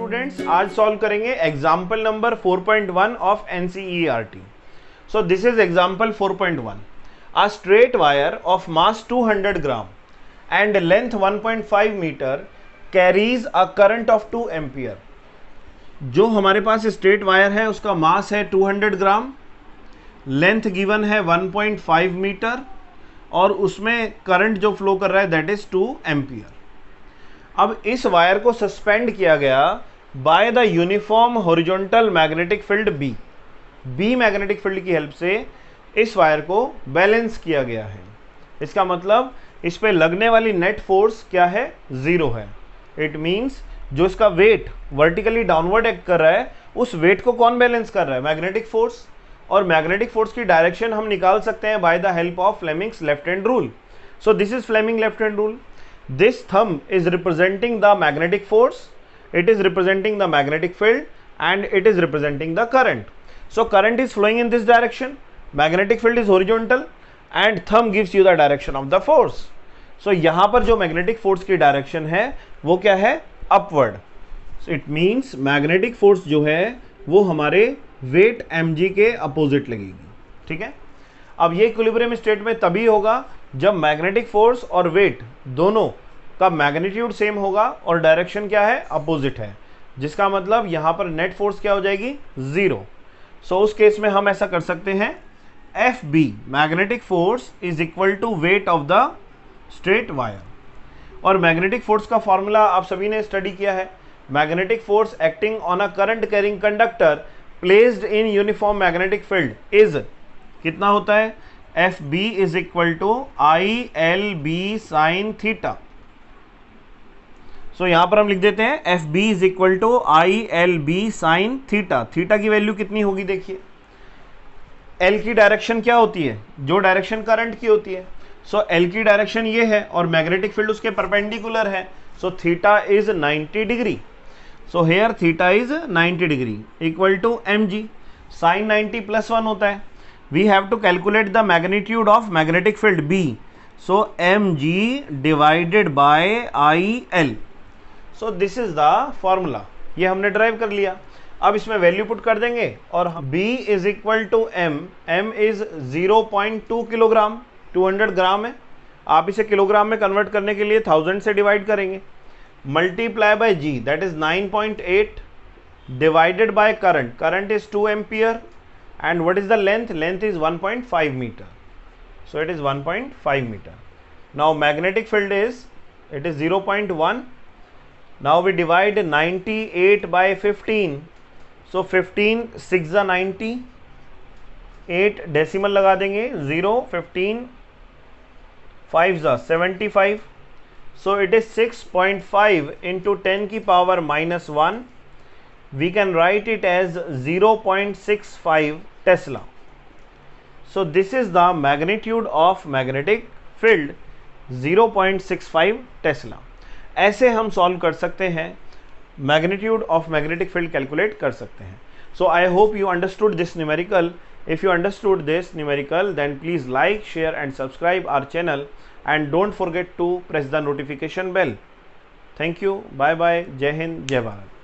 Students, आज solve करेंगे example number 4.1 of NCERT. So this is example 4.1. A straight wire of mass 200 gram and length 1.5 meter carries a current of 2 ampere. जो हमारे पास straight wire है उसका मास है 200 ग्राम, length given है 1.5 metre और उसमें करंट जो फ्लो कर रहा है दैट इज 2 एम्पियर. अब इस वायर को सस्पेंड किया गया by the uniform horizontal magnetic field B magnetic field की हेल्प से इस वायर को बैलेंस किया गया है. इसका मतलब इस पे लगने वाली नेट फोर्स क्या है, 0 है. इट मींस जो इसका वेट वर्टिकली डाउनवर्ड एक्ट कर रहा है उस वेट को कौन बैलेंस कर रहा है, मैग्नेटिक फोर्स. और मैग्नेटिक फोर्स की डायरेक्शन हम निकाल सकते हैं by the help of Fleming's left hand rule. So this is Fleming left hand rule. This thumb is representing the magnetic force, it is representing the magnetic field and it is representing the current. So current is flowing in this direction, magnetic field is horizontal and thumb gives you the direction of the force. So यहाँ पर जो magnetic force की direction है वो क्या है, upward. So it means magnetic force जो है वो हमारे weight mg के opposite लगेगी. ठीक है. अब ये इक्विलिब्रियम स्टेट में तभी होगा जब मैग्नेटिक फोर्स और वेट दोनों का मैग्नीट्यूड सेम होगा और डायरेक्शन क्या है, अपोजिट है, जिसका मतलब यहां पर नेट फोर्स क्या हो जाएगी, 0. सो उस केस में हम ऐसा कर सकते हैं, F B magnetic force is equal to weight of the straight wire. और मैग्नेटिक फोर्स का फॉर्मूला आप सभी ने स्टडी किया है. Magnetic force acting on a current carrying conductor placed in uniform magnetic field is कितना होता है, F B is equal to I L B sine theta. So यहां पर हम लिख देते हैं F B is equal to I L B sine theta. Theta की वैल्यू कितनी होगी, देखिए एल की डायरेक्शन क्या होती है, जो डायरेक्शन करंट की होती है. सो एल की डायरेक्शन ये है और मैग्नेटिक फील्ड उसके परपेंडिकुलर है. So theta is 90 degree. So here theta is 90 degree equal to M G. Sine 90 plus 1 होता है. We have to calculate the magnitude of magnetic field B. So mg divided by IL. So this is the formula. ये हमने drive कर लिया. अब इसमें value put कर देंगे और B is equal to M. M is 0.2 kilogram, 200 ग्राम है. आप इसे किलोग्राम में कन्वर्ट करने के लिए 1000 से डिवाइड करेंगे. Multiply by G that is 9.8 divided by current. Current is 2 ampere. And what is the length? Length is 1.5 meter. So it is 1.5 meter. Now magnetic field is, it is 0.1. Now we divide 98 by 15. So 15 6 the 90. 8 decimal लगा देंगे, 0 15 5 the 75. So it is 6.5 into 10 की power minus 1. We can write it as 0.65 Tesla. So this is the magnitude of magnetic field, 0.65 Tesla. ऐसे हम solve कर सकते हैं, magnitude of magnetic field calculate कर सकते हैं. So I hope you understood this numerical. If you understood this numerical, then please like, share and subscribe our channel and don't forget to press the notification bell. Thank you. Bye bye. Jai Hind, Jai Bharat.